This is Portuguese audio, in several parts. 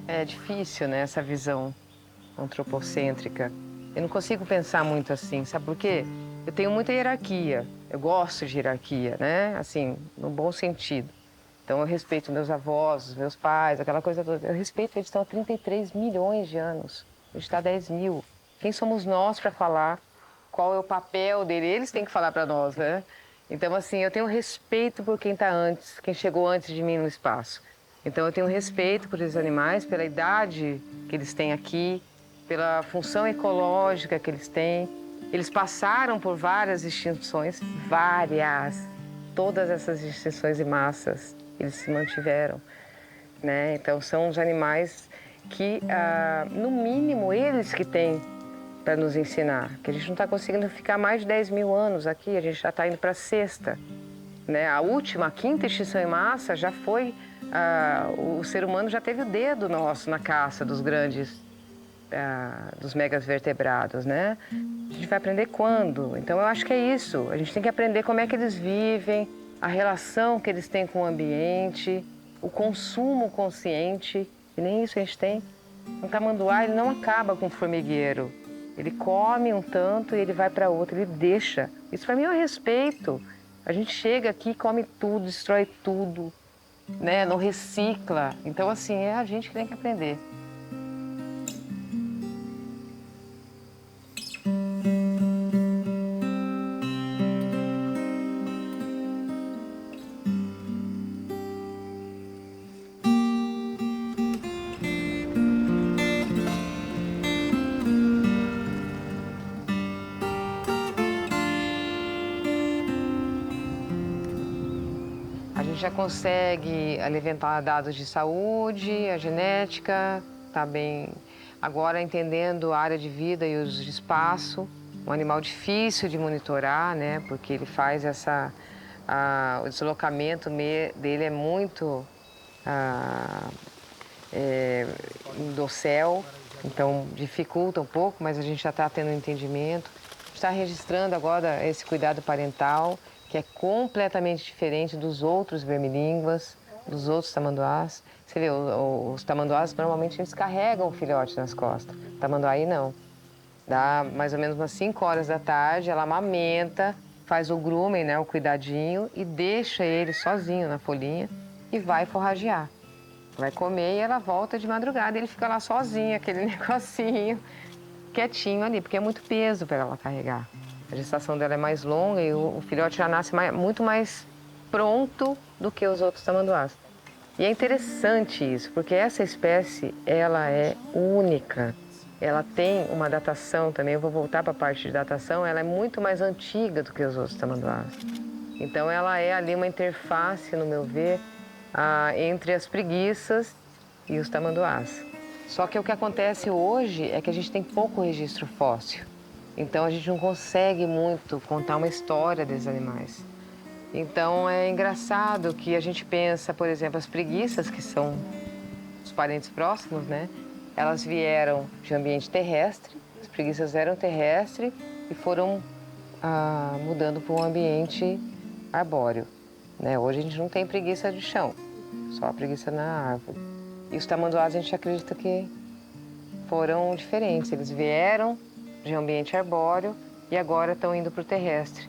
É difícil, né, essa visão antropocêntrica. Eu não consigo pensar muito assim, sabe por quê? Eu tenho muita hierarquia, eu gosto de hierarquia, né? Assim, no bom sentido. Então eu respeito meus avós, os meus pais, aquela coisa toda. Eu respeito, eles estão há 33 milhões de anos. A gente está há 10 mil. Quem somos nós para falar qual é o papel dele? Eles têm que falar para nós, né? Então, assim, eu tenho respeito por quem está antes, quem chegou antes de mim no espaço. Então, eu tenho respeito por esses animais, pela idade que eles têm aqui, pela função ecológica que eles têm. Eles passaram por várias extinções, várias. Todas essas extinções em massas, eles se mantiveram, né? Então, são os animais que, no mínimo, eles que têm para nos ensinar, que a gente não está conseguindo ficar mais de 10 mil anos aqui, a gente já está indo para a sexta, né? A última, a quinta extinção em massa já foi, o ser humano já teve o dedo nosso na caça dos grandes, dos megavertebrados, né? A gente vai aprender quando? Então eu acho que é isso, a gente tem que aprender como é que eles vivem, a relação que eles têm com o ambiente, o consumo consciente, e nem isso a gente tem. Um tamanduá, ele não acaba com o formigueiro. Ele come um tanto e ele vai para outro, ele deixa. Isso para mim é um respeito. A gente chega aqui, come tudo, destrói tudo, né? Não recicla. Então, assim, é a gente que tem que aprender. A gente já consegue levantar dados de saúde, a genética, tá bem. Agora, entendendo a área de vida e os de espaço, um animal difícil de monitorar, né? Porque ele faz o deslocamento dele é muito do céu, então dificulta um pouco, mas a gente já está tendo um entendimento. Está registrando agora esse cuidado parental, que é completamente diferente dos outros vermilínguas, dos outros tamanduás. Você vê, os tamanduás normalmente eles carregam o filhote nas costas. Tamanduá não. Dá mais ou menos umas 5 horas da tarde, ela amamenta, faz o grooming, né, o cuidadinho, e deixa ele sozinho na folhinha e vai forragear. Vai comer e ela volta de madrugada. Ele fica lá sozinho, aquele negocinho, quietinho ali, porque é muito peso para ela carregar. A gestação dela é mais longa e o filhote já nasce muito mais pronto do que os outros tamanduás. E é interessante isso, porque essa espécie, ela é única. Ela tem uma datação também, eu vou voltar para a parte de datação, ela é muito mais antiga do que os outros tamanduás. Então ela é ali uma interface, no meu ver, entre as preguiças e os tamanduás. Só que o que acontece hoje é que a gente tem pouco registro fóssil. Então a gente não consegue muito contar uma história desses animais. Então é engraçado que a gente pensa, por exemplo, as preguiças, que são os parentes próximos, né? Elas vieram de ambiente terrestre, as preguiças eram terrestres e foram mudando para um ambiente arbóreo, né? Hoje a gente não tem preguiça de chão, só a preguiça na árvore. E os tamanduás a gente acredita que foram diferentes. Eles vieram de ambiente arbóreo e agora estão indo para o terrestre.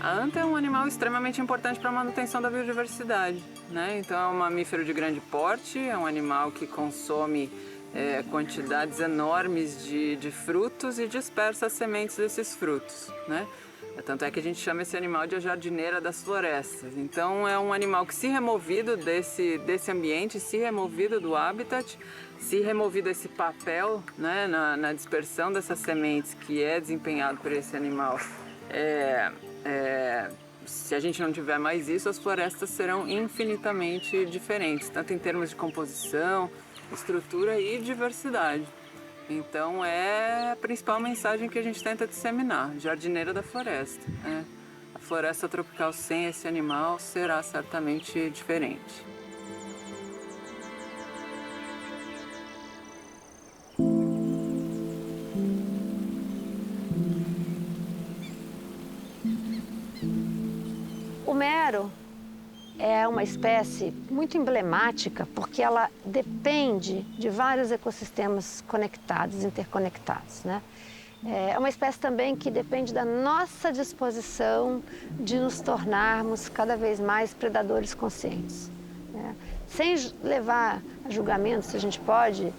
A anta é um animal extremamente importante para a manutenção da biodiversidade, né? Então é um mamífero de grande porte, é um animal que consome quantidades enormes de frutos e dispersa as sementes desses frutos, né? Tanto é que a gente chama esse animal de a jardineira das florestas. Então é um animal que, se removido desse ambiente, se removido do habitat, se removido esse papel, né, na dispersão dessas sementes que é desempenhado por esse animal, se a gente não tiver mais isso, as florestas serão infinitamente diferentes, tanto em termos de composição, estrutura e diversidade. Então é a principal mensagem que a gente tenta disseminar, jardineira da floresta. floresta tropical sem esse animal será certamente diferente. O mero é uma espécie muito emblemática porque ela depende de vários ecossistemas conectados, interconectados, né? É uma espécie também que depende da nossa disposição de nos tornarmos cada vez mais predadores conscientes, né? Sem levar a julgamento se a gente pode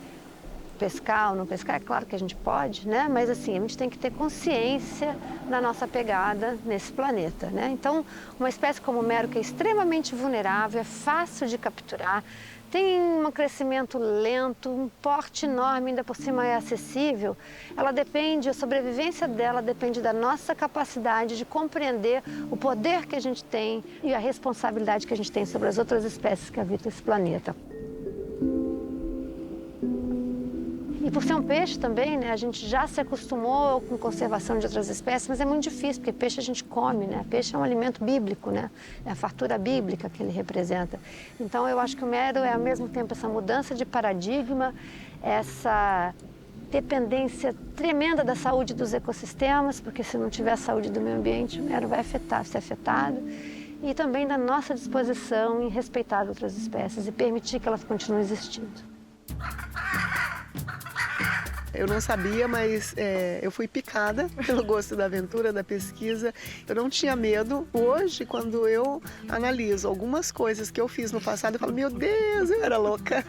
pescar ou não pescar, é claro que a gente pode, né? Mas assim, a gente tem que ter consciência da nossa pegada nesse planeta, né? Então, uma espécie como o mero, que é extremamente vulnerável, é fácil de capturar, tem um crescimento lento, um porte enorme, ainda por cima é acessível, ela depende, a sobrevivência dela depende da nossa capacidade de compreender o poder que a gente tem e a responsabilidade que a gente tem sobre as outras espécies que habitam esse planeta. E por ser um peixe também, né, a gente já se acostumou com conservação de outras espécies, mas é muito difícil, porque peixe a gente come, né? Peixe é um alimento bíblico, né? É a fartura bíblica que ele representa. Então eu acho que o mero é ao mesmo tempo essa mudança de paradigma, essa dependência tremenda da saúde dos ecossistemas, porque se não tiver a saúde do meio ambiente, o mero vai ser afetado. E também da nossa disposição em respeitar outras espécies e permitir que elas continuem existindo. Eu não sabia, mas eu fui picada pelo gosto da aventura, da pesquisa. Eu não tinha medo. Hoje, quando eu analiso algumas coisas que eu fiz no passado, eu falo, meu Deus, eu era louca.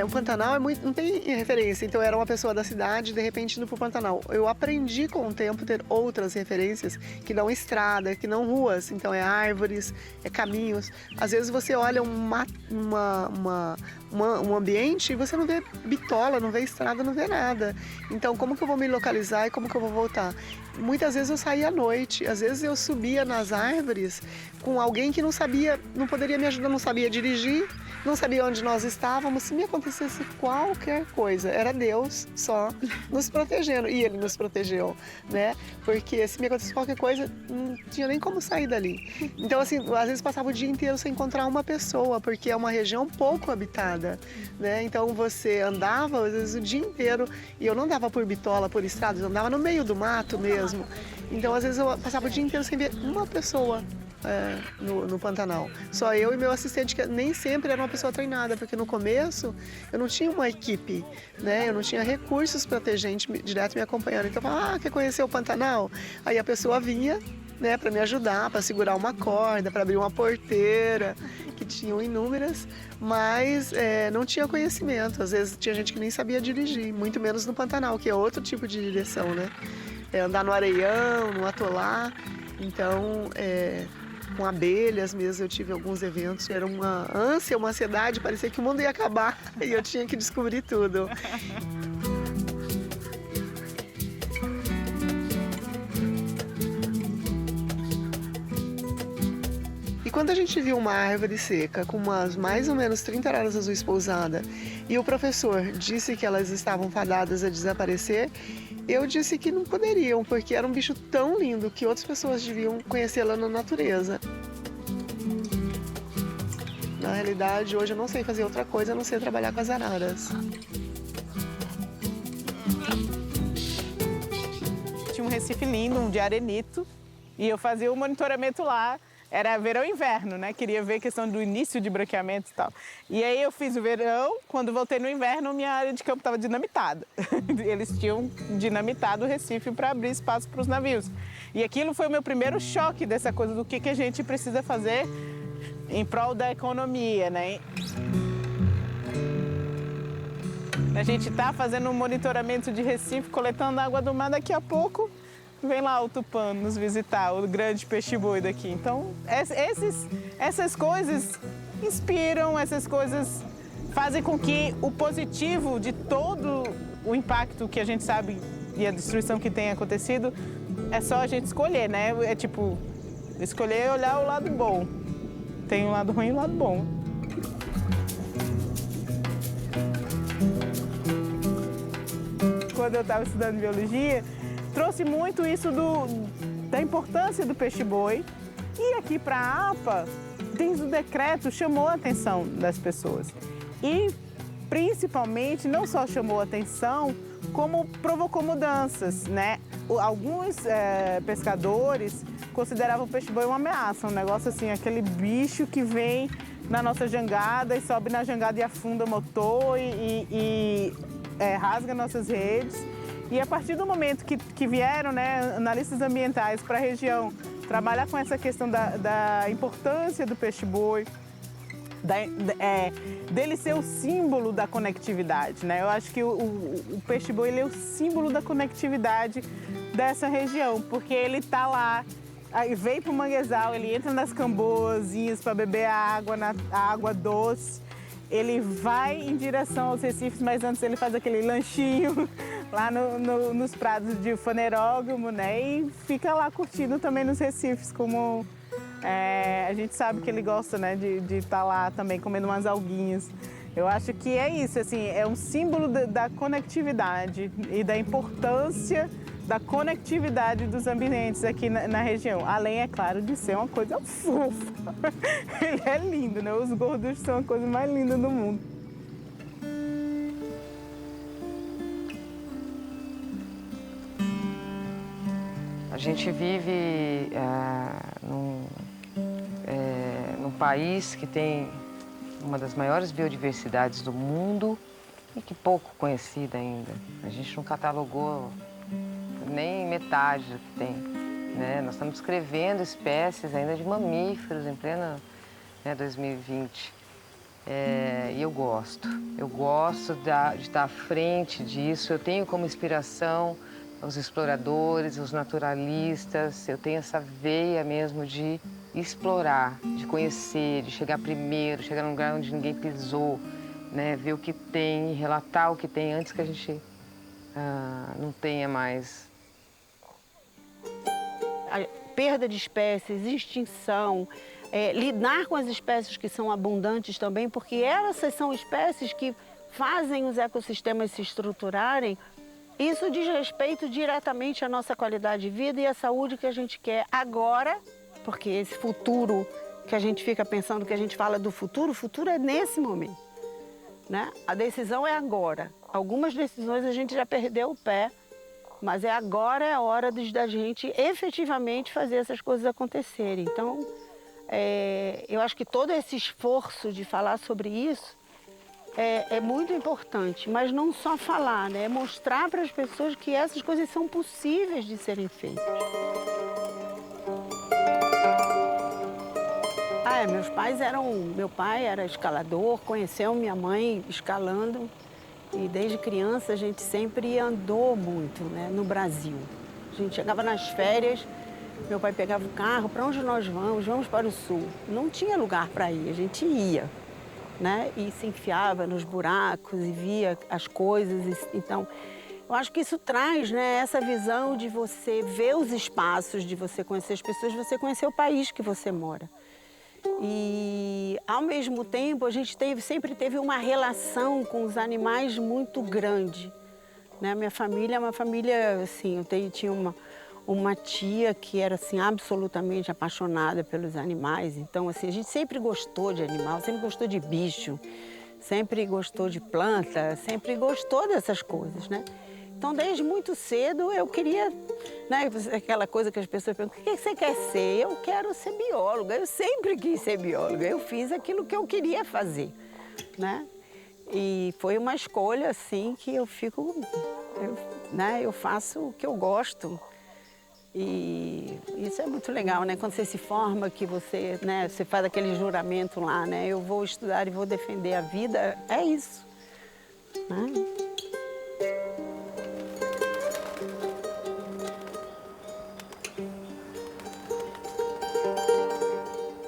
O Pantanal não tem referência, então eu era uma pessoa da cidade, de repente indo para o Pantanal. Eu aprendi com o tempo a ter outras referências, que não estrada, que não ruas, então é árvores, é caminhos. Às vezes você olha um ambiente e você não vê bitola, não vê estrada, não vê nada. Então como que eu vou me localizar e como que eu vou voltar? Muitas vezes eu saía à noite, às vezes eu subia nas árvores com alguém que não poderia me ajudar, não sabia dirigir, não sabia onde nós estávamos. Se me acontecesse qualquer coisa, era Deus só nos protegendo, e Ele nos protegeu, né? Porque se me acontecesse qualquer coisa, não tinha nem como sair dali. Então, assim, às vezes passava o dia inteiro sem encontrar uma pessoa, porque é uma região pouco habitada, né? Então você andava, às vezes, o dia inteiro, e eu não andava por bitola, por estradas, eu andava no meio do mato mesmo. Então, às vezes, eu passava o dia inteiro sem ver uma pessoa no Pantanal. Só eu e meu assistente, que nem sempre era uma pessoa treinada, porque no começo eu não tinha uma equipe, né? Eu não tinha recursos para ter gente direto me acompanhando. Então eu falava, quer conhecer o Pantanal? Aí a pessoa vinha, né, para me ajudar, para segurar uma corda, para abrir uma porteira, que tinham inúmeras, mas não tinha conhecimento. Às vezes tinha gente que nem sabia dirigir, muito menos no Pantanal, que é outro tipo de direção, né? Andar no areião, no atolar. Então, com abelhas mesmo, eu tive alguns eventos. Era uma ânsia, uma ansiedade, parecia que o mundo ia acabar e eu tinha que descobrir tudo. E quando a gente viu uma árvore seca com umas mais ou menos 30 araras azuis pousada e o professor disse que elas estavam fadadas a desaparecer, eu disse que não poderiam, porque era um bicho tão lindo que outras pessoas deviam conhecê-la na natureza. Na realidade, hoje eu não sei fazer outra coisa a não ser trabalhar com as araras. Tinha um recife lindo, um de arenito, e eu fazia o monitoramento lá. Era verão e inverno, né? Queria ver a questão do início de branqueamento e tal. E aí eu fiz o verão, quando voltei no inverno, minha área de campo estava dinamitada. Eles tinham dinamitado o Recife para abrir espaço para os navios. E aquilo foi o meu primeiro choque dessa coisa do que a gente precisa fazer em prol da economia, né? A gente está fazendo um monitoramento de Recife, coletando água do mar, daqui a pouco vem lá o Tupã nos visitar, o grande peixe-boi daqui. Então, essas coisas inspiram, essas coisas fazem com que o positivo de todo o impacto que a gente sabe e a destruição que tem acontecido, é só a gente escolher, né? É tipo, escolher e olhar o lado bom. Tem um lado ruim e um lado bom. Quando eu estava estudando biologia, trouxe muito isso da importância do peixe-boi. E aqui para a APA, desde o decreto, chamou a atenção das pessoas. E, principalmente, não só chamou a atenção, como provocou mudanças, né? Alguns pescadores consideravam o peixe-boi uma ameaça, um negócio assim, aquele bicho que vem na nossa jangada e sobe na jangada e afunda o motor e rasga nossas redes. E a partir do momento que vieram, né, analistas ambientais para a região trabalhar com essa questão da importância do peixe-boi, dele ser o símbolo da conectividade, né? Eu acho que o peixe-boi ele é o símbolo da conectividade dessa região, porque ele está lá, aí vem para o manguezal, ele entra nas camboazinhas para beber a água doce, ele vai em direção aos recifes, mas antes ele faz aquele lanchinho lá nos prados de fanerógamo, né? E fica lá curtindo também nos recifes, como a gente sabe que ele gosta, né, de estar lá também comendo umas alguinhas. Eu acho que é isso, assim, é um símbolo da conectividade e da importância da conectividade dos ambientes aqui na região. Além, é claro, de ser uma coisa fofa. Ele é lindo, né? Os gordos são a coisa mais linda do mundo. A gente vive num país que tem uma das maiores biodiversidades do mundo e que pouco conhecida ainda. A gente não catalogou nem metade do que tem, né? Nós estamos descrevendo espécies ainda de mamíferos em plena 2020. E eu gosto de estar à frente disso. Eu tenho como inspiração os exploradores, os naturalistas. Eu tenho essa veia mesmo de explorar, de conhecer, de chegar primeiro, chegar num lugar onde ninguém pisou, né? Ver o que tem, relatar o que tem antes que a gente não tenha mais. A perda de espécies, extinção, lidar com as espécies que são abundantes também, porque essas são espécies que fazem os ecossistemas se estruturarem. Isso diz respeito diretamente à nossa qualidade de vida e à saúde que a gente quer agora, porque esse futuro que a gente fica pensando, que a gente fala do futuro, o futuro é nesse momento, né? A decisão é agora. Algumas decisões a gente já perdeu o pé, mas agora é a hora da gente efetivamente fazer essas coisas acontecerem. Então, eu acho que todo esse esforço de falar sobre isso é muito importante, mas não só falar, né? É mostrar para as pessoas que essas coisas são possíveis de serem feitas. Meu pai era escalador, conheceu minha mãe escalando e desde criança a gente sempre andou muito, né, no Brasil. A gente chegava nas férias, meu pai pegava o carro, para onde nós vamos? Vamos para o sul. Não tinha lugar para ir, a gente ia, né, e se enfiava nos buracos e via as coisas. Então, eu acho que isso traz, né, essa visão de você ver os espaços, de você conhecer as pessoas, de você conhecer o país que você mora. E, ao mesmo tempo, a gente sempre teve uma relação com os animais muito grande, né? Minha família é uma família, assim, tinha uma tia que era, assim, absolutamente apaixonada pelos animais. Então, assim, a gente sempre gostou de animal, sempre gostou de bicho, sempre gostou de planta, sempre gostou dessas coisas, né? Então, desde muito cedo, eu queria, né, aquela coisa que as pessoas perguntam, o que você quer ser? Eu quero ser bióloga, eu sempre quis ser bióloga, eu fiz aquilo que eu queria fazer, né? E foi uma escolha, assim, que eu faço o que eu gosto. E isso é muito legal, né? Quando você se forma, que você, né, você faz aquele juramento lá, né? Eu vou estudar e vou defender a vida, é isso, né?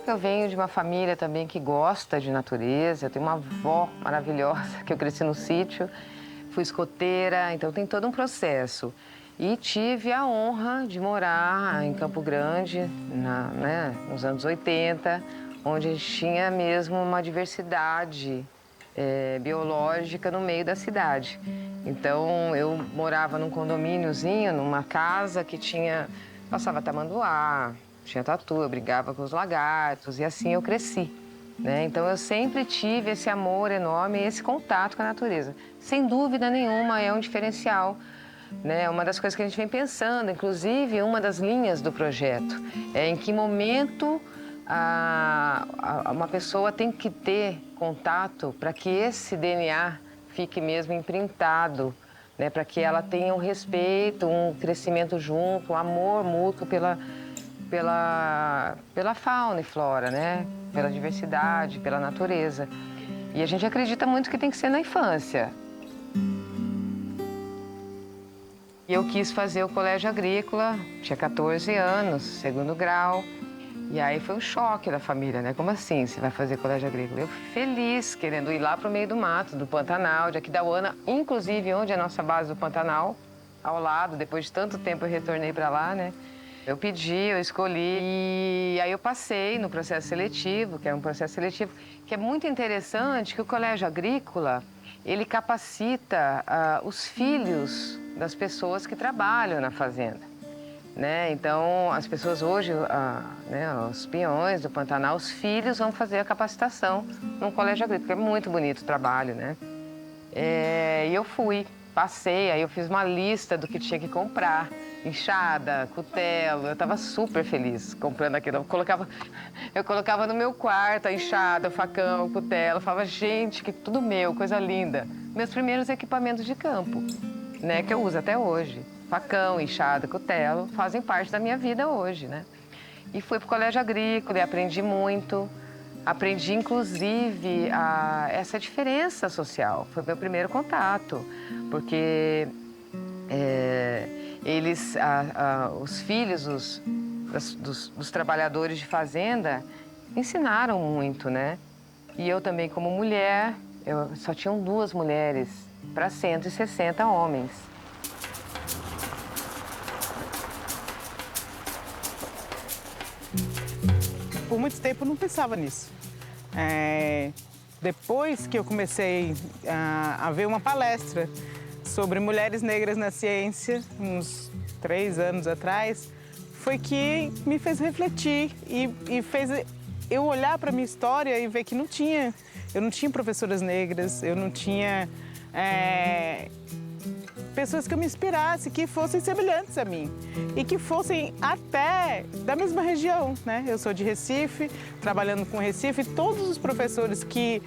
Eu venho de uma família também que gosta de natureza. Eu tenho uma avó maravilhosa, que eu cresci no sítio, fui escoteira, então tem todo um processo. E tive a honra de morar em Campo Grande, nos anos 80, onde a gente tinha mesmo uma diversidade biológica no meio da cidade. Então, eu morava num condomíniozinho, numa casa que tinha Passava tamanduá, tinha tatu, eu brigava com os lagartos e assim eu cresci, né? Então eu sempre tive esse amor enorme, esse contato com a natureza. Sem dúvida nenhuma é um diferencial, né? Uma das coisas que a gente vem pensando, inclusive uma das linhas do projeto, é em que momento uma pessoa tem que ter contato para que esse DNA fique mesmo imprintado, né? Para que ela tenha um respeito, um crescimento junto, um amor mútuo pela fauna e flora, né? Pela diversidade, pela natureza. E a gente acredita muito que tem que ser na infância. E eu quis fazer o colégio agrícola, tinha 14 anos, 2º grau. E aí foi um choque da família, né? Como assim você vai fazer colégio agrícola? Eu feliz, querendo ir lá para o meio do mato, do Pantanal, de Aquidauana, inclusive onde é a nossa base do Pantanal, ao lado. Depois de tanto tempo eu retornei para lá, né? Eu pedi, eu escolhi e aí eu passei no processo seletivo, que era um processo seletivo que é muito interessante, que o colégio agrícola, ele capacita os filhos das pessoas que trabalham na fazenda. Né? Então, as pessoas hoje, né, os peões do Pantanal, os filhos vão fazer a capacitação num colégio agrícola. É muito bonito o trabalho, né? E eu fui, passei, aí eu fiz uma lista do que tinha que comprar. Enxada, cutelo, eu estava super feliz comprando aquilo. Eu colocava no meu quarto a enxada, o facão, o cutelo. Eu falava, gente, que tudo meu, coisa linda. Meus primeiros equipamentos de campo, né, que eu uso até hoje. Facão, enxada, cutelo, fazem parte da minha vida hoje, né? E fui para o colégio agrícola e aprendi muito. Aprendi, inclusive, essa diferença social. Foi meu primeiro contato, porque os filhos dos trabalhadores de fazenda ensinaram muito, né? E eu também, como mulher, só tinham 2 mulheres para 160 homens. Por muito tempo eu não pensava nisso. Depois que eu comecei a ver uma palestra sobre mulheres negras na ciência, uns 3 anos atrás, foi que me fez refletir e fez eu olhar para a minha história e ver que eu não tinha professoras negras, eu não tinha pessoas que eu me inspirasse, que fossem semelhantes a mim e que fossem até da mesma região, né? Eu sou de Recife, trabalhando com Recife, todos os professores que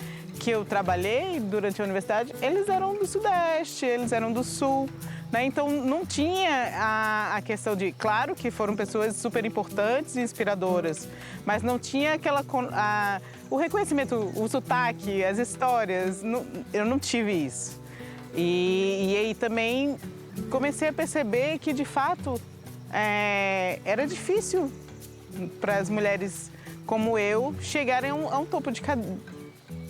eu trabalhei durante a universidade, eles eram do Sudeste, eles eram do Sul, né? Então não tinha a questão de, claro que foram pessoas super importantes e inspiradoras, mas não tinha o reconhecimento, o sotaque, as histórias, eu não tive isso. E aí também comecei a perceber que, de fato, era difícil para as mulheres como eu chegarem a um topo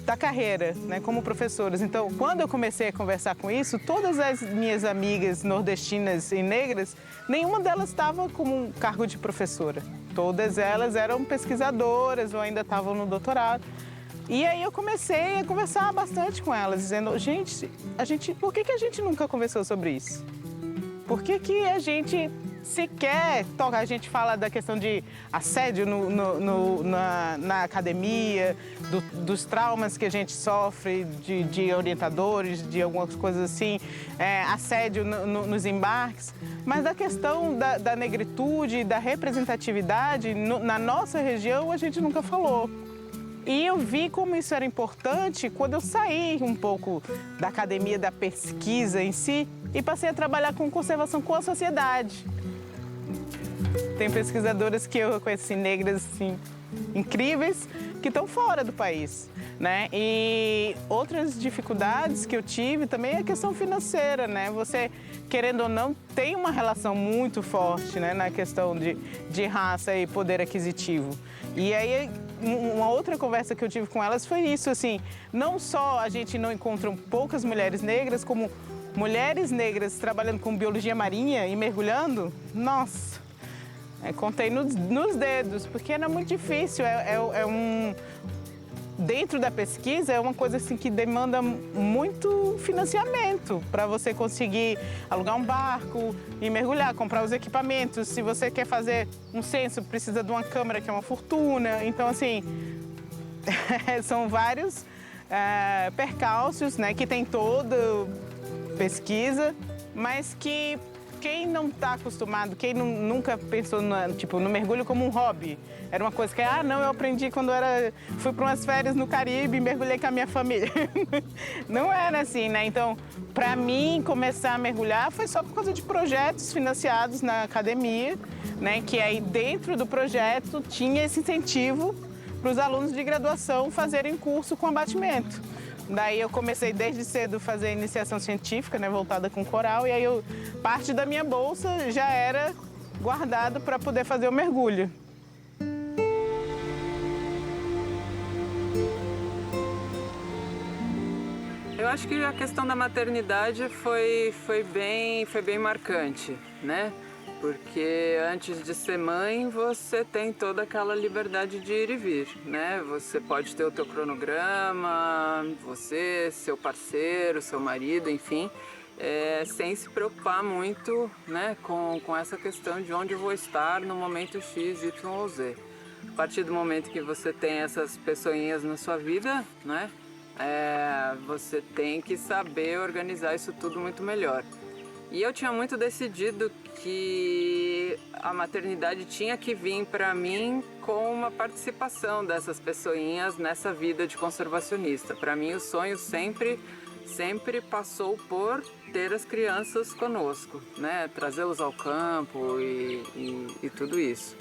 da carreira, né, como professoras. Então, quando eu comecei a conversar com isso, todas as minhas amigas nordestinas e negras, nenhuma delas estava como um cargo de professora. Todas elas eram pesquisadoras ou ainda estavam no doutorado. E aí eu comecei a conversar bastante com elas, dizendo, gente, por que a gente nunca conversou sobre isso? Por que a gente sequer toca? A gente fala da questão de assédio na academia, dos traumas que a gente sofre de orientadores, de algumas coisas assim, assédio nos embarques, mas da questão da negritude, da representatividade, na nossa região a gente nunca falou. E eu vi como isso era importante quando eu saí um pouco da academia, da pesquisa em si, e passei a trabalhar com conservação com a sociedade. Tem pesquisadoras que eu conheci, negras, assim, incríveis, que estão fora do país, né? E outras dificuldades que eu tive também é a questão financeira, né? Você, querendo ou não, tem uma relação muito forte, né, na questão de raça e poder aquisitivo. E aí, uma outra conversa que eu tive com elas foi isso, assim, não só a gente não encontra poucas mulheres negras, como mulheres negras trabalhando com biologia marinha e mergulhando, nossa, contei nos dedos, porque era muito difícil, dentro da pesquisa é uma coisa assim que demanda muito financiamento para você conseguir alugar um barco e mergulhar, comprar os equipamentos. Se você quer fazer um censo, precisa de uma câmera que é uma fortuna. Então, assim, são vários percalços, né, que tem toda pesquisa, mas que quem não está acostumado, quem nunca pensou no mergulho como um hobby, era uma coisa que, não, eu aprendi quando fui para umas férias no Caribe e mergulhei com a minha família. Não era assim, né? Então, para mim, começar a mergulhar foi só por causa de projetos financiados na academia, né? Que aí dentro do projeto tinha esse incentivo para os alunos de graduação fazerem curso com abatimento. Daí eu comecei desde cedo a fazer iniciação científica, né, voltada com coral, e aí parte da minha bolsa já era guardado para poder fazer o mergulho. Eu acho que a questão da maternidade foi bem marcante, né? Porque antes de ser mãe, você tem toda aquela liberdade de ir e vir, né? Você pode ter o teu cronograma, você, seu parceiro, seu marido, enfim, sem se preocupar muito, né, com essa questão de onde eu vou estar no momento X, Y ou Z. A partir do momento que você tem essas pessoinhas na sua vida, né, você tem que saber organizar isso tudo muito melhor. E eu tinha muito decidido que a maternidade tinha que vir para mim com uma participação dessas pessoinhas nessa vida de conservacionista. Para mim, o sonho sempre passou por ter as crianças conosco, né? Trazê-los ao campo e tudo isso.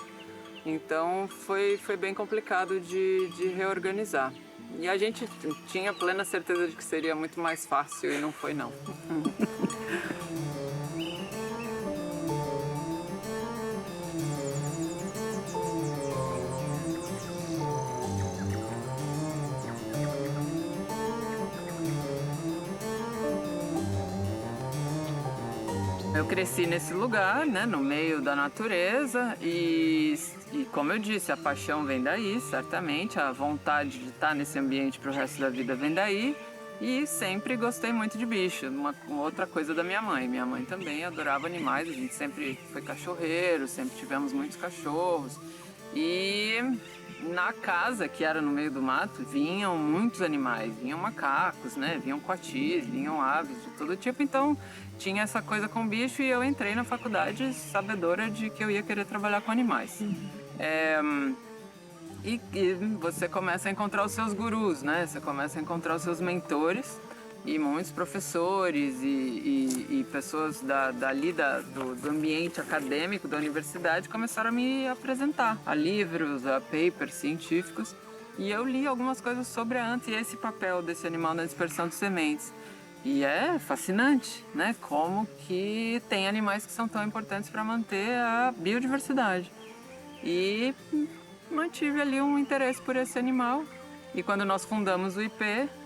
Então, foi bem complicado de reorganizar. E a gente tinha plena certeza de que seria muito mais fácil e não foi, não. Eu cresci nesse lugar, né, no meio da natureza e como eu disse, a paixão vem daí, certamente, a vontade de estar nesse ambiente para o resto da vida vem daí e sempre gostei muito de bicho, uma outra coisa da minha mãe. Minha mãe também adorava animais, a gente sempre foi cachorreiro, sempre tivemos muitos cachorros e na casa, que era no meio do mato, vinham muitos animais, vinham macacos, né, vinham coatis, vinham aves de todo tipo, então tinha essa coisa com bicho e eu entrei na faculdade sabedora de que eu ia querer trabalhar com animais. E você começa a encontrar os seus gurus, né? Você começa a encontrar os seus mentores e muitos professores e pessoas dali do ambiente acadêmico da universidade começaram a me apresentar a livros, a papers científicos e eu li algumas coisas sobre a anta e esse papel desse animal na dispersão de sementes. E é fascinante, né? Como que tem animais que são tão importantes para manter a biodiversidade. E mantive ali um interesse por esse animal. E quando nós fundamos o IP,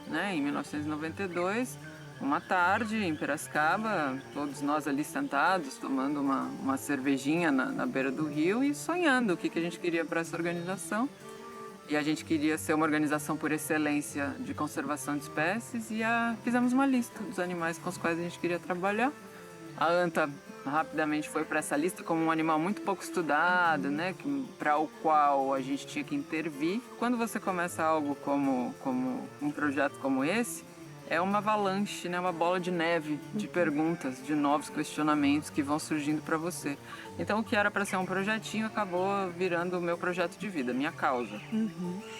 né, em 1992, uma tarde em Piracicaba, todos nós ali sentados, tomando uma cervejinha na beira do rio e sonhando o que a gente queria para essa organização. E a gente queria ser uma organização por excelência de conservação de espécies e fizemos uma lista dos animais com os quais a gente queria trabalhar. A anta rapidamente foi para essa lista como um animal muito pouco estudado, né, para o qual a gente tinha que intervir. Quando você começa algo como um projeto como esse, é uma avalanche, né, uma bola de neve de perguntas, de novos questionamentos que vão surgindo para você. Então, o que era para ser um projetinho acabou virando o meu projeto de vida, minha causa.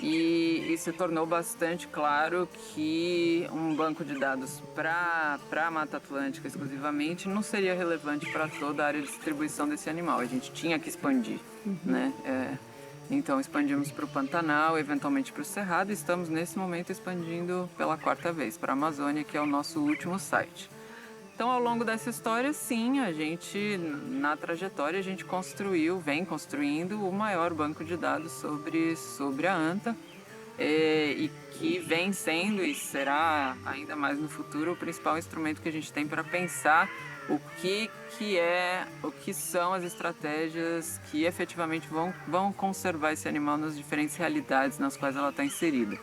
E se tornou bastante claro que um banco de dados para a Mata Atlântica exclusivamente não seria relevante para toda a área de distribuição desse animal. A gente tinha que expandir, né? Então expandimos para o Pantanal, eventualmente para o Cerrado e estamos nesse momento expandindo pela 4ª vez para a Amazônia, que é o nosso último site. Então ao longo dessa história, sim, a gente, na trajetória, a gente vem construindo o maior banco de dados sobre a anta e que vem sendo e será ainda mais no futuro o principal instrumento que a gente tem para pensar o que são as estratégias que efetivamente vão conservar esse animal nas diferentes realidades nas quais ela está inserida.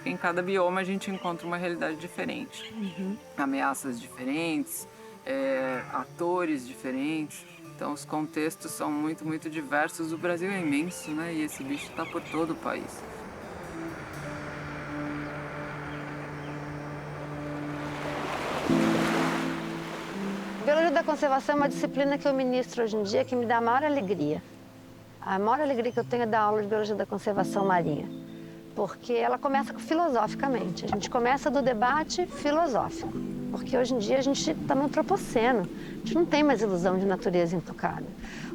Em cada bioma a gente encontra uma realidade diferente, ameaças diferentes, atores diferentes. Então os contextos são muito, muito diversos. O Brasil é imenso, né? E esse bicho está por todo o país. Biologia da conservação é uma disciplina que eu ministro hoje em dia que me dá a maior alegria. A maior alegria que eu tenho é dar aula de biologia da conservação marinha, porque ela começa filosoficamente. A gente começa do debate filosófico, porque hoje em dia a gente está no antropoceno, a gente não tem mais ilusão de natureza intocada.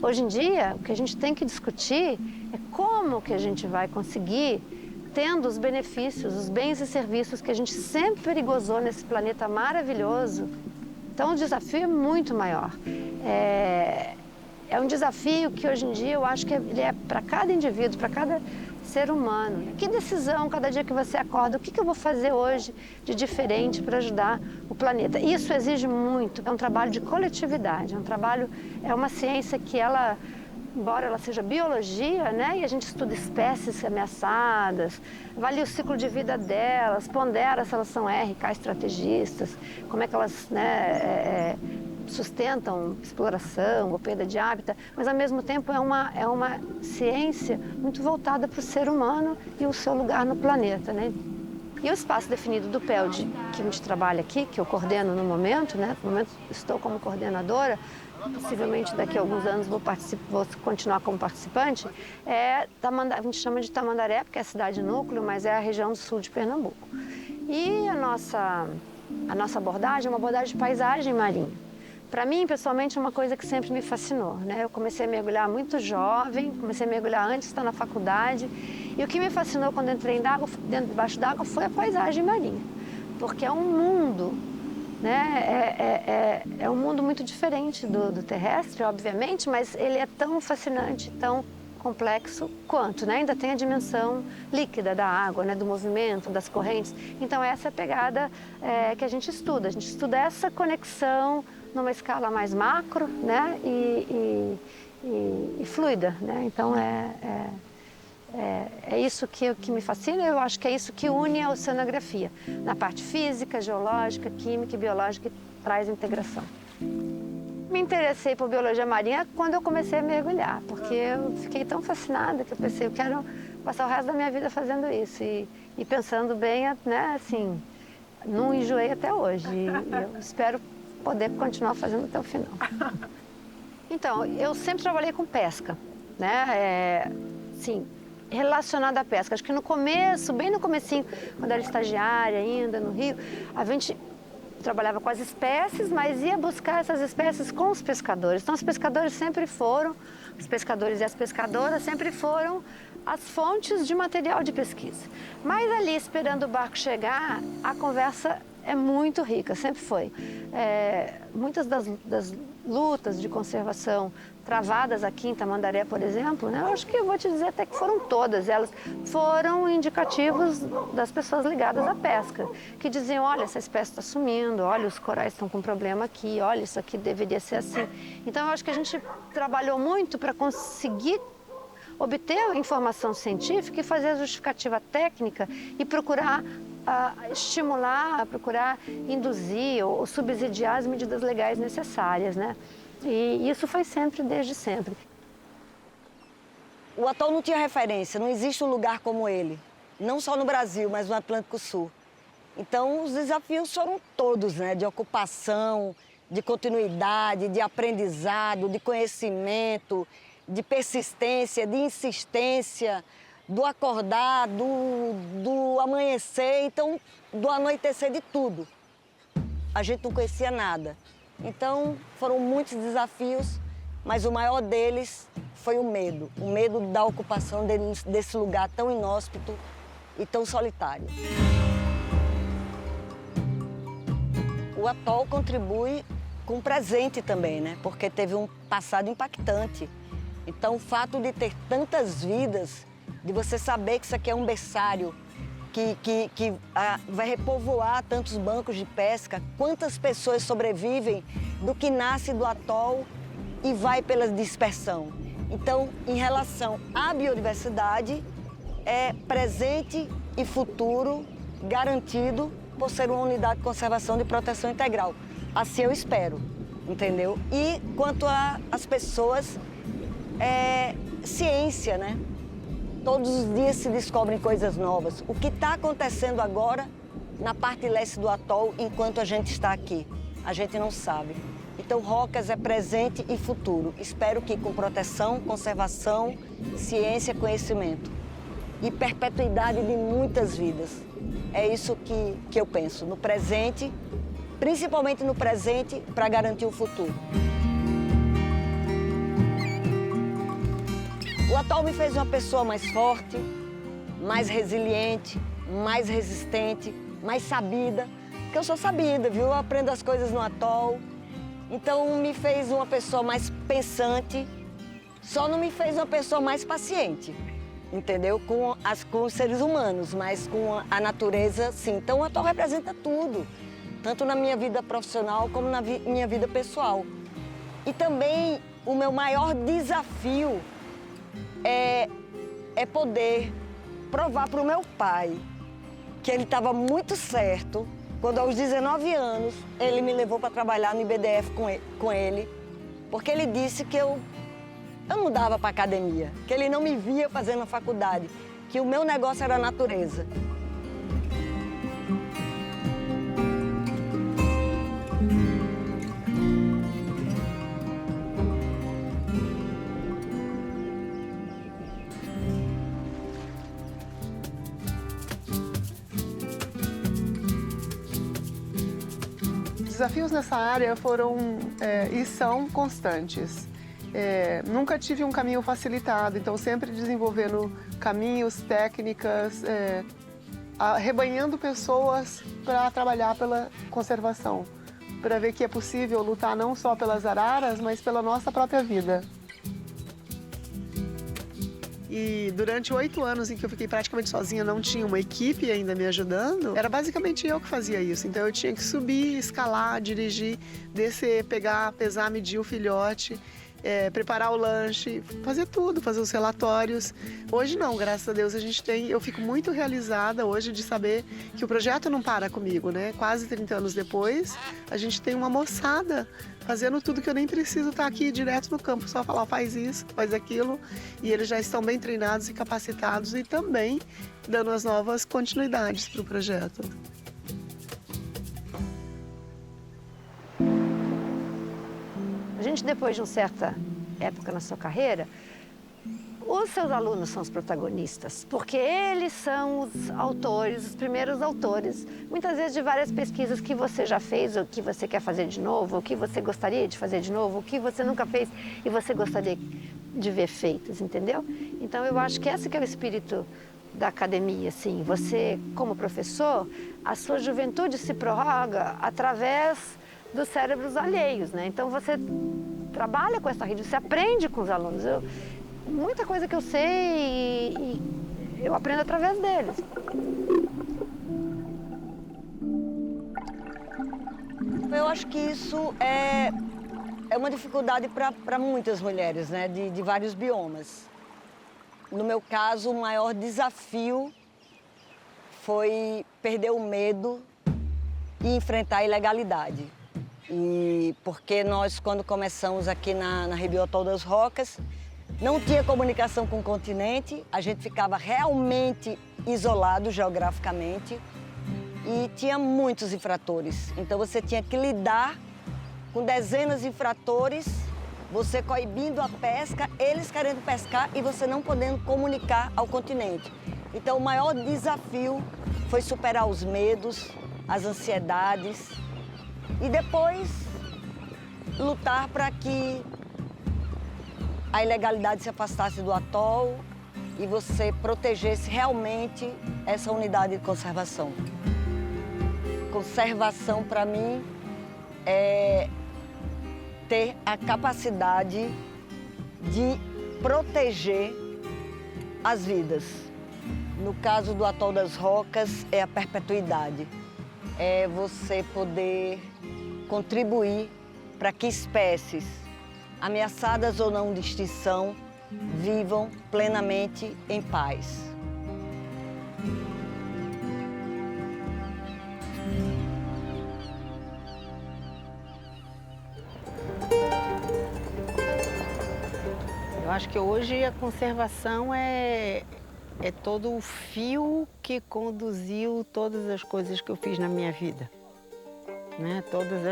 Hoje em dia, o que a gente tem que discutir é como que a gente vai conseguir, tendo os benefícios, os bens e serviços que a gente sempre gozou nesse planeta maravilhoso. Então o desafio é muito maior. É um desafio que hoje em dia eu acho que ele é para cada indivíduo, para cada ser humano. Que decisão, cada dia que você acorda, o que eu vou fazer hoje de diferente para ajudar o planeta? Isso exige muito, é um trabalho de coletividade, é uma ciência que ela, embora ela seja biologia, né, e a gente estuda espécies ameaçadas, avalia o ciclo de vida delas, pondera se elas são RK estrategistas, como é que elas, né, sustentam exploração ou perda de hábitat, mas ao mesmo tempo é uma ciência muito voltada para o ser humano e o seu lugar no planeta, né? E o espaço definido do PELD, que a gente trabalha aqui, que eu coordeno no momento, né? No momento estou como coordenadora, possivelmente daqui a alguns anos vou continuar como participante, a gente chama de Tamandaré, porque é a cidade núcleo, mas é a região do sul de Pernambuco. E a nossa abordagem é uma abordagem de paisagem marinha. Para mim, pessoalmente, é uma coisa que sempre me fascinou, né? Eu comecei a mergulhar muito jovem, comecei a mergulhar antes de estar na faculdade. E o que me fascinou quando entrei debaixo d'água foi a paisagem marinha. Porque é um mundo, né? É um mundo muito diferente do terrestre, obviamente, mas ele é tão fascinante, tão complexo quanto, né? Ainda tem a dimensão líquida da água, né? Do movimento, das correntes. Então, essa é a pegada que a gente estuda. A gente estuda essa conexão numa escala mais macro, né, e fluida, né? Então é isso que me fascina. Eu acho que é isso que une a oceanografia na parte física, geológica, química e biológica, que traz integração. Me interessei por biologia marinha quando eu comecei a mergulhar, porque eu fiquei tão fascinada que eu pensei, eu quero passar o resto da minha vida fazendo isso e pensando bem, né, assim, não enjoei até hoje e eu espero poder continuar fazendo até o final. Então, eu sempre trabalhei com pesca, né? Sim, relacionada à pesca. Acho que no começo, bem no comecinho, quando eu era estagiária ainda no Rio, a gente trabalhava com as espécies, mas ia buscar essas espécies com os pescadores. Então, os pescadores e as pescadoras sempre foram as fontes de material de pesquisa. Mas ali, esperando o barco chegar, a conversa é muito rica, sempre foi. Muitas das lutas de conservação travadas aqui em Tamandaré, por exemplo, né, eu acho que eu vou te dizer até que foram todas, elas foram indicativos das pessoas ligadas à pesca, que diziam, olha, essa espécie está sumindo, olha, os corais estão com problema aqui, olha, isso aqui deveria ser assim. Então, eu acho que a gente trabalhou muito para conseguir obter a informação científica e fazer a justificativa técnica e procurar estimular, procurar induzir ou subsidiar as medidas legais necessárias, né? E isso foi sempre, desde sempre. O atol não tinha referência, não existe um lugar como ele, não só no Brasil, mas no Atlântico Sul. Então, os desafios foram todos, né? De ocupação, de continuidade, de aprendizado, de conhecimento, de persistência, de insistência, do acordar, do amanhecer, então, do anoitecer, de tudo. A gente não conhecia nada. Então, foram muitos desafios, mas o maior deles foi o medo da ocupação desse lugar tão inóspito e tão solitário. O atol contribui com presente também, né? Porque teve um passado impactante. Então, o fato de ter tantas vidas, de você saber que isso aqui é um berçário que vai repovoar tantos bancos de pesca, quantas pessoas sobrevivem do que nasce do atol e vai pela dispersão. Então, em relação à biodiversidade, é presente e futuro garantido por ser uma unidade de conservação e proteção integral. Assim eu espero, entendeu? E quanto às pessoas, ciência, né? Todos os dias se descobrem coisas novas. O que está acontecendo agora na parte leste do atol, enquanto a gente está aqui, a gente não sabe. Então, Rocas é presente e futuro. Espero que com proteção, conservação, ciência, conhecimento e perpetuidade de muitas vidas. É isso que eu penso, no presente, principalmente no presente, para garantir o futuro. O atol me fez uma pessoa mais forte, mais resiliente, mais resistente, mais sabida. Porque eu sou sabida, viu? Eu aprendo as coisas no atol. Então, me fez uma pessoa mais pensante, só não me fez uma pessoa mais paciente, entendeu? Com os seres humanos, mas com a natureza, sim. Então, o atol representa tudo, tanto na minha vida profissional como na minha vida pessoal. E também, o meu maior desafio é poder provar para o meu pai que ele estava muito certo quando, aos 19 anos, ele me levou para trabalhar no IBDF com ele, porque ele disse que eu não dava para academia, que ele não me via fazendo a faculdade, que o meu negócio era a natureza. Desafios nessa área foram e são constantes. Nunca tive um caminho facilitado, então sempre desenvolvendo caminhos, técnicas, arrebanhando pessoas para trabalhar pela conservação, para ver que é possível lutar não só pelas araras, mas pela nossa própria vida. E durante 8 anos em que eu fiquei praticamente sozinha, não tinha uma equipe ainda me ajudando, era basicamente eu que fazia isso. Então eu tinha que subir, escalar, dirigir, descer, pegar, pesar, medir o filhote, preparar o lanche, fazer tudo, fazer os relatórios. Hoje não, graças a Deus eu fico muito realizada hoje de saber que o projeto não para comigo, né? Quase 30 anos depois, a gente tem uma moçada fazendo tudo que eu nem preciso estar aqui direto no campo, só falar faz isso, faz aquilo, e eles já estão bem treinados e capacitados e também dando as novas continuidades para o projeto. A gente, depois de uma certa época na sua carreira, os seus alunos são os protagonistas, porque eles são os autores, os primeiros autores, muitas vezes de várias pesquisas que você já fez, ou que você quer fazer de novo, ou que você gostaria de fazer de novo, ou que você nunca fez e você gostaria de ver feitas, entendeu? Então, eu acho que esse que é o espírito da academia, assim. Você, como professor, a sua juventude se prorroga através dos cérebros alheios, né? Então, você trabalha com essa rede, você aprende com os alunos. Muita coisa que eu sei e eu aprendo através deles. Eu acho que isso é uma dificuldade para muitas mulheres, né? De vários biomas. No meu caso, o maior desafio foi perder o medo e enfrentar a ilegalidade. E porque nós, quando começamos aqui na Ribiotol das Rocas, não tinha comunicação com o continente, a gente ficava realmente isolado geograficamente e tinha muitos infratores. Então você tinha que lidar com dezenas de infratores, você coibindo a pesca, eles querendo pescar e você não podendo comunicar ao continente. Então o maior desafio foi superar os medos, as ansiedades e depois lutar para que a ilegalidade se afastasse do atol e você protegesse realmente essa unidade de conservação. Conservação, para mim, é ter a capacidade de proteger as vidas. No caso do Atol das Rocas, é a perpetuidade. É você poder contribuir para que espécies, ameaçadas ou não de extinção, vivam plenamente em paz. Eu acho que hoje a conservação é todo o fio que conduziu todas as coisas que eu fiz na minha vida, né? Todas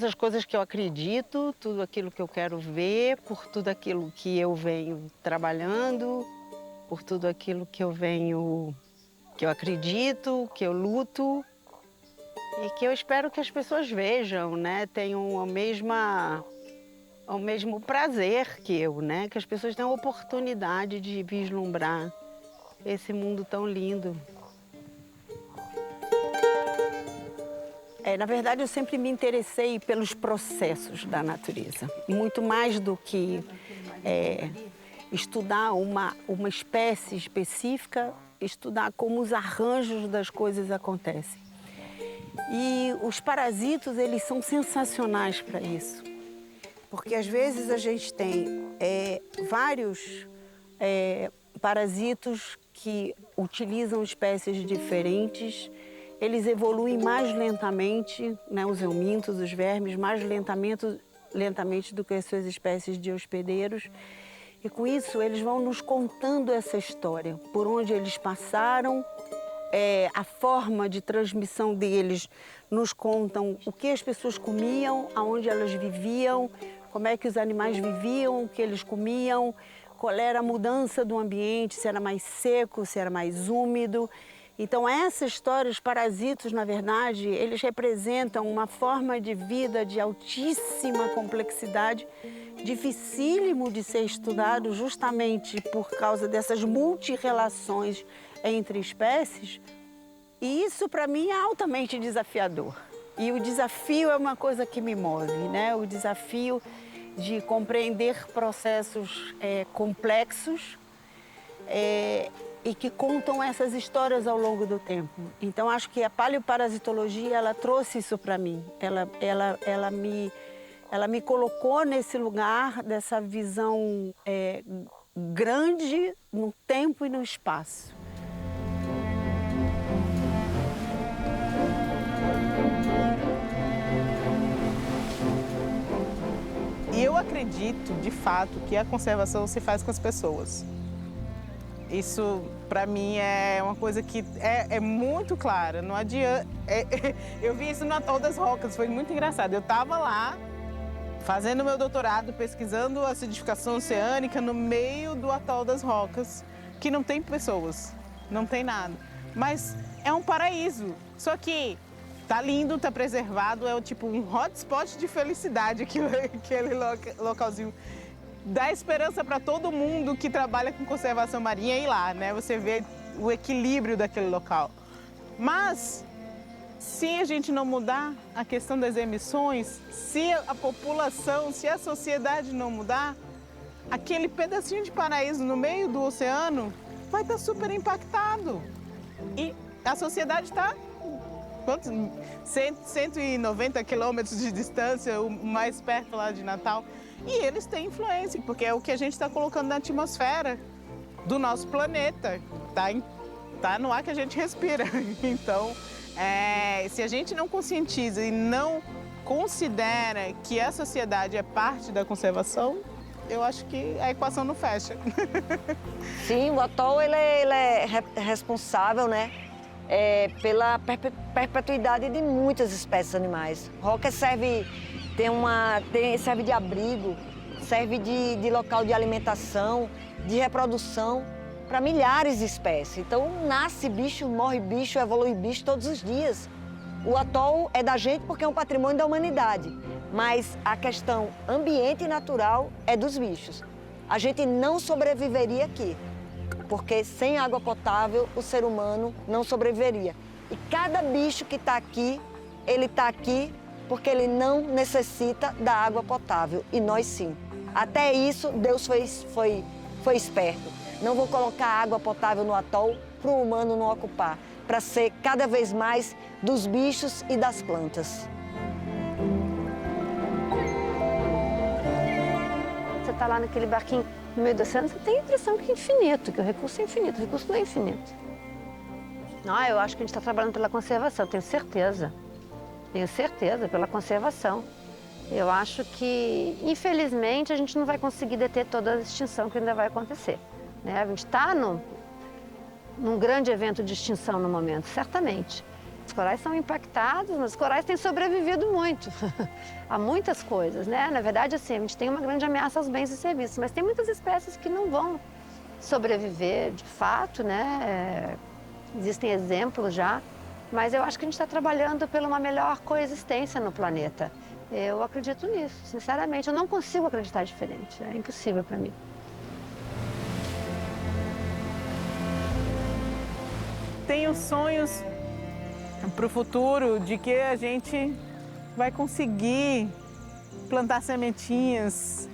as coisas que eu acredito, tudo aquilo que eu quero ver, por tudo aquilo que eu venho trabalhando, por tudo aquilo que eu acredito, que eu luto e que eu espero que as pessoas vejam, né? Tenham o mesmo prazer que eu, né? Que as pessoas tenham a oportunidade de vislumbrar esse mundo tão lindo. Na verdade, eu sempre me interessei pelos processos da natureza, muito mais do que estudar uma espécie específica, estudar como os arranjos das coisas acontecem. E os parasitos, eles são sensacionais para isso. Porque às vezes a gente tem vários parasitos que utilizam espécies diferentes, eles evoluem mais lentamente, né, os eumintos, os vermes, mais lentamente do que as suas espécies de hospedeiros. E com isso eles vão nos contando essa história, por onde eles passaram, a forma de transmissão deles nos contam o que as pessoas comiam, aonde elas viviam, como é que os animais viviam, o que eles comiam, qual era a mudança do ambiente, se era mais seco, se era mais úmido. Então essa história, os parasitos, na verdade, eles representam uma forma de vida de altíssima complexidade, dificílimo de ser estudado justamente por causa dessas multirrelações entre espécies. E isso, para mim, é altamente desafiador. E o desafio é uma coisa que me move, né? O desafio de compreender processos complexos e que contam essas histórias ao longo do tempo. Então, acho que a paleoparasitologia, ela trouxe isso para mim. Ela me colocou nesse lugar dessa visão grande no tempo e no espaço. E eu acredito, de fato, que a conservação se faz com as pessoas. Isso, para mim, é uma coisa que é muito clara. Não adianta... eu vi isso no Atol das Rocas, foi muito engraçado. Eu estava lá, fazendo meu doutorado, pesquisando a acidificação oceânica no meio do Atol das Rocas, que não tem pessoas, não tem nada. Mas é um paraíso. Só que tá lindo, tá preservado, é tipo um hotspot de felicidade aquele localzinho. Dá esperança para todo mundo que trabalha com conservação marinha ir lá, né? Você vê o equilíbrio daquele local. Mas, se a gente não mudar a questão das emissões, se a população, se a sociedade não mudar, aquele pedacinho de paraíso no meio do oceano vai estar super impactado. E a sociedade está... Quantos? 190 quilômetros de distância, o mais perto lá de Natal. E eles têm influência, porque é o que a gente está colocando na atmosfera do nosso planeta. Tá no ar que a gente respira. Então, se a gente não conscientiza e não considera que a sociedade é parte da conservação, eu acho que a equação não fecha. Sim, o atol ele é responsável, né? Pela perpetuidade de muitas espécies animais. Roca serve de abrigo, serve de local de alimentação, de reprodução para milhares de espécies. Então, nasce bicho, morre bicho, evolui bicho todos os dias. O atol é da gente porque é um patrimônio da humanidade, mas a questão ambiente e natural é dos bichos. A gente não sobreviveria aqui, porque sem água potável o ser humano não sobreviveria. E cada bicho que está aqui, ele está aqui porque ele não necessita da água potável, e nós sim. Até isso, Deus foi esperto. Não vou colocar água potável no atol para o humano não ocupar, para ser cada vez mais dos bichos e das plantas. Você está lá naquele barquinho no meio do oceano, você tem a impressão que é infinito, que o recurso é infinito. O recurso não é infinito. Eu acho que a gente está trabalhando pela conservação, tenho certeza. Tenho certeza, pela conservação. Eu acho que, infelizmente, a gente não vai conseguir deter toda a extinção que ainda vai acontecer, né? A gente está num grande evento de extinção no momento, certamente. Os corais são impactados, mas os corais têm sobrevivido muito a muitas coisas, né? Na verdade, assim, a gente tem uma grande ameaça aos bens e serviços, mas tem muitas espécies que não vão sobreviver de fato, né? Existem exemplos já, mas eu acho que a gente está trabalhando por uma melhor coexistência no planeta. Eu acredito nisso, sinceramente. Eu não consigo acreditar diferente, é impossível para mim. Tenho sonhos para o futuro de que a gente vai conseguir plantar sementinhas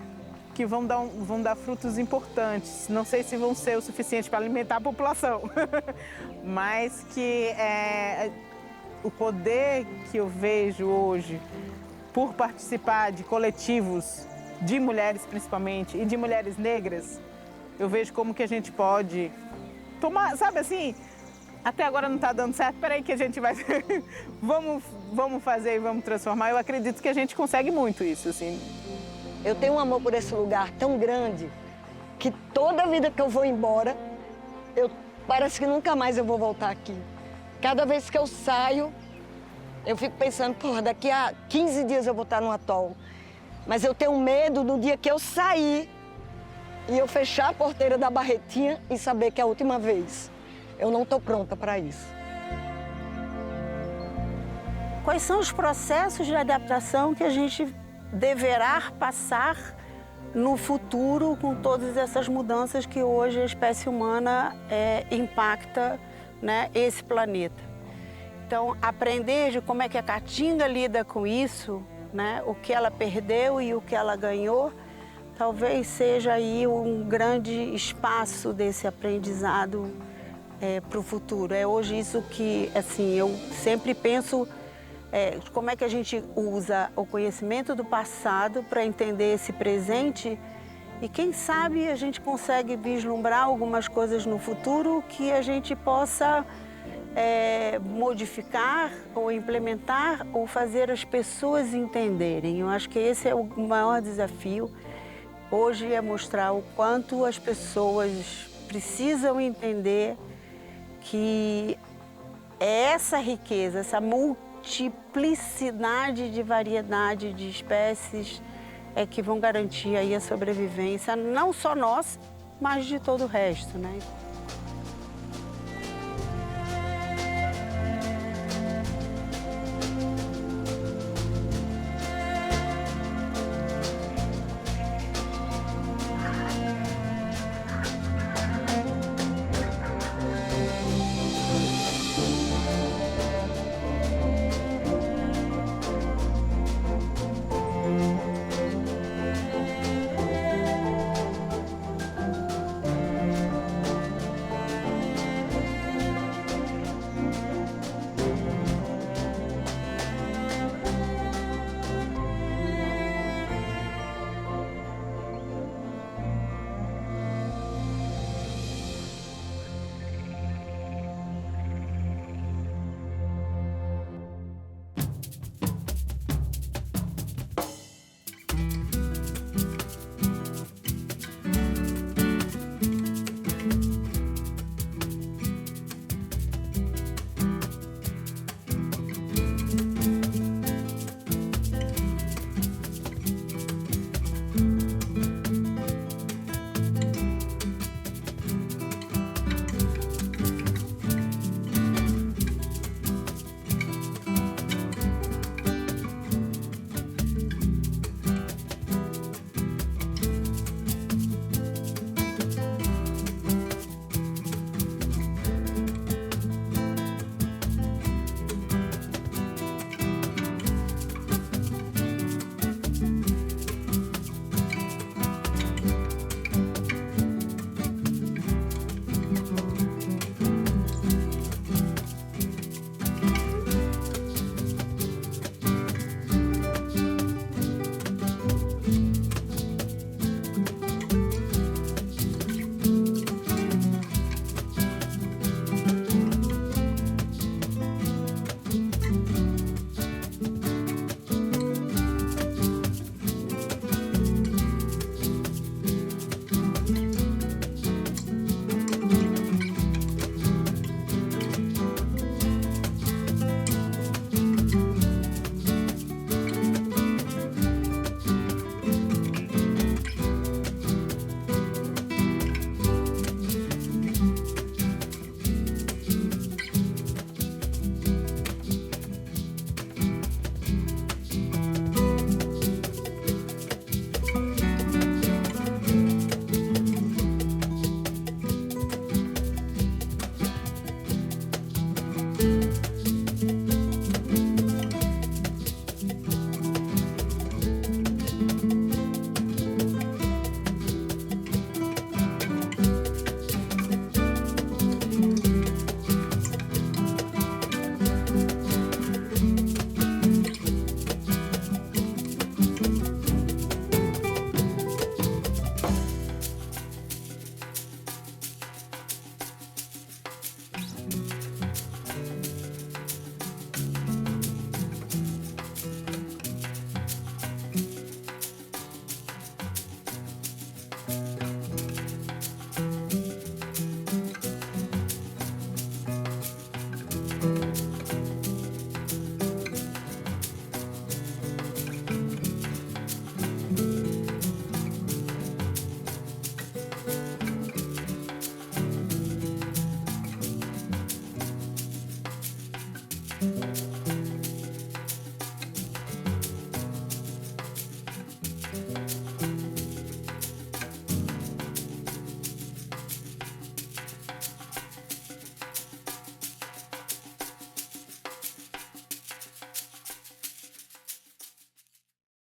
que vão dar frutos importantes. Não sei se vão ser o suficiente para alimentar a população, mas que o poder que eu vejo hoje por participar de coletivos de mulheres principalmente e de mulheres negras, eu vejo como que a gente pode tomar, sabe assim, até agora não está dando certo, peraí que a gente vai, vamos fazer e vamos transformar. Eu acredito que a gente consegue muito isso, assim. Eu tenho um amor por esse lugar tão grande que toda vida que eu vou embora, parece que nunca mais eu vou voltar aqui. Cada vez que eu saio, eu fico pensando, porra, daqui a 15 dias eu vou estar no atol. Mas eu tenho medo do dia que eu sair e eu fechar a porteira da barretinha e saber que é a última vez. Eu não estou pronta para isso. Quais são os processos de adaptação que a gente deverá passar no futuro com todas essas mudanças que hoje a espécie humana impacta, né, esse planeta? Então, aprender de como é que a caatinga lida com isso, né, o que ela perdeu e o que ela ganhou, talvez seja aí um grande espaço desse aprendizado para o futuro. É hoje isso que, assim, eu sempre penso como é que a gente usa o conhecimento do passado para entender esse presente e quem sabe a gente consegue vislumbrar algumas coisas no futuro que a gente possa modificar ou implementar ou fazer as pessoas entenderem. Eu acho que esse é o maior desafio hoje, é mostrar o quanto as pessoas precisam entender que essa riqueza, essa multiplicidade de variedade de espécies é que vão garantir aí a sobrevivência, não só nós, mas de todo o resto, né?